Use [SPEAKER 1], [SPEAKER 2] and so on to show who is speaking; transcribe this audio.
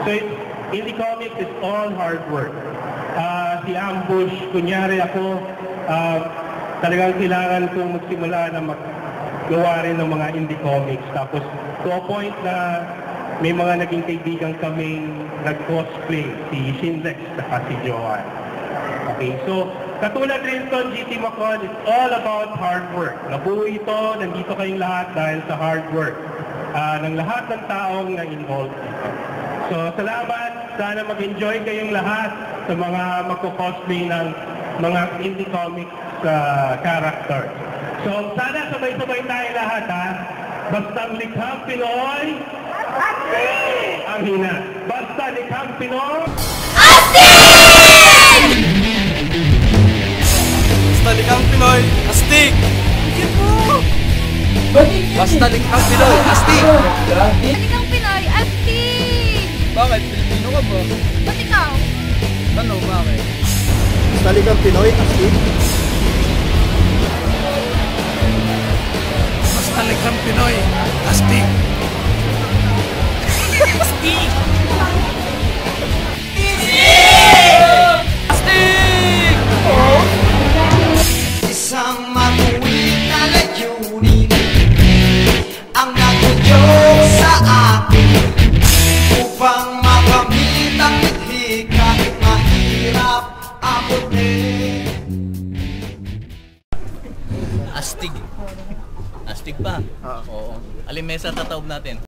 [SPEAKER 1] So indie comics is all hard work. Si Ambush, kunyari ako, talagang kailangan kong magsimula na maggawa rin ng mga indie comics. Tapos to a point na may mga naging kaibigan kaming nag-cosplay, si Shindex at si Johan. Okay, so katulad rin ito, GT Macon, it's all about hard work. Nabuo ito, nandito kayong lahat dahil sa hard work ng lahat ng taong na-involved dito. So salamat, sana mag-enjoy kayong lahat sa mga magko-cosplay ng mga indie comics characters. So sana sabay-sabay tayo lahat ha. Basta likhang Pinoy, ang hina. Basta likhang Pinoy,
[SPEAKER 2] Basta likhang Pinoy, astig! Basta likhang Pinoy, astig!
[SPEAKER 3] Likhang Pinoy, astig!
[SPEAKER 2] Bakit? Pilipino ka ba?
[SPEAKER 3] Ba't ikaw?
[SPEAKER 2] Ano, bakit?
[SPEAKER 4] Basta likhang Pinoy, astig!
[SPEAKER 2] Basta likhang Pinoy, astig! Astig! Astig!
[SPEAKER 5] Isang matuwid na layunin ang nagtudyok sa akin upang makamit ang mithi kahit mahirap abutin.
[SPEAKER 6] Astig. Astig pa? Oo. Alimesa tataob natin.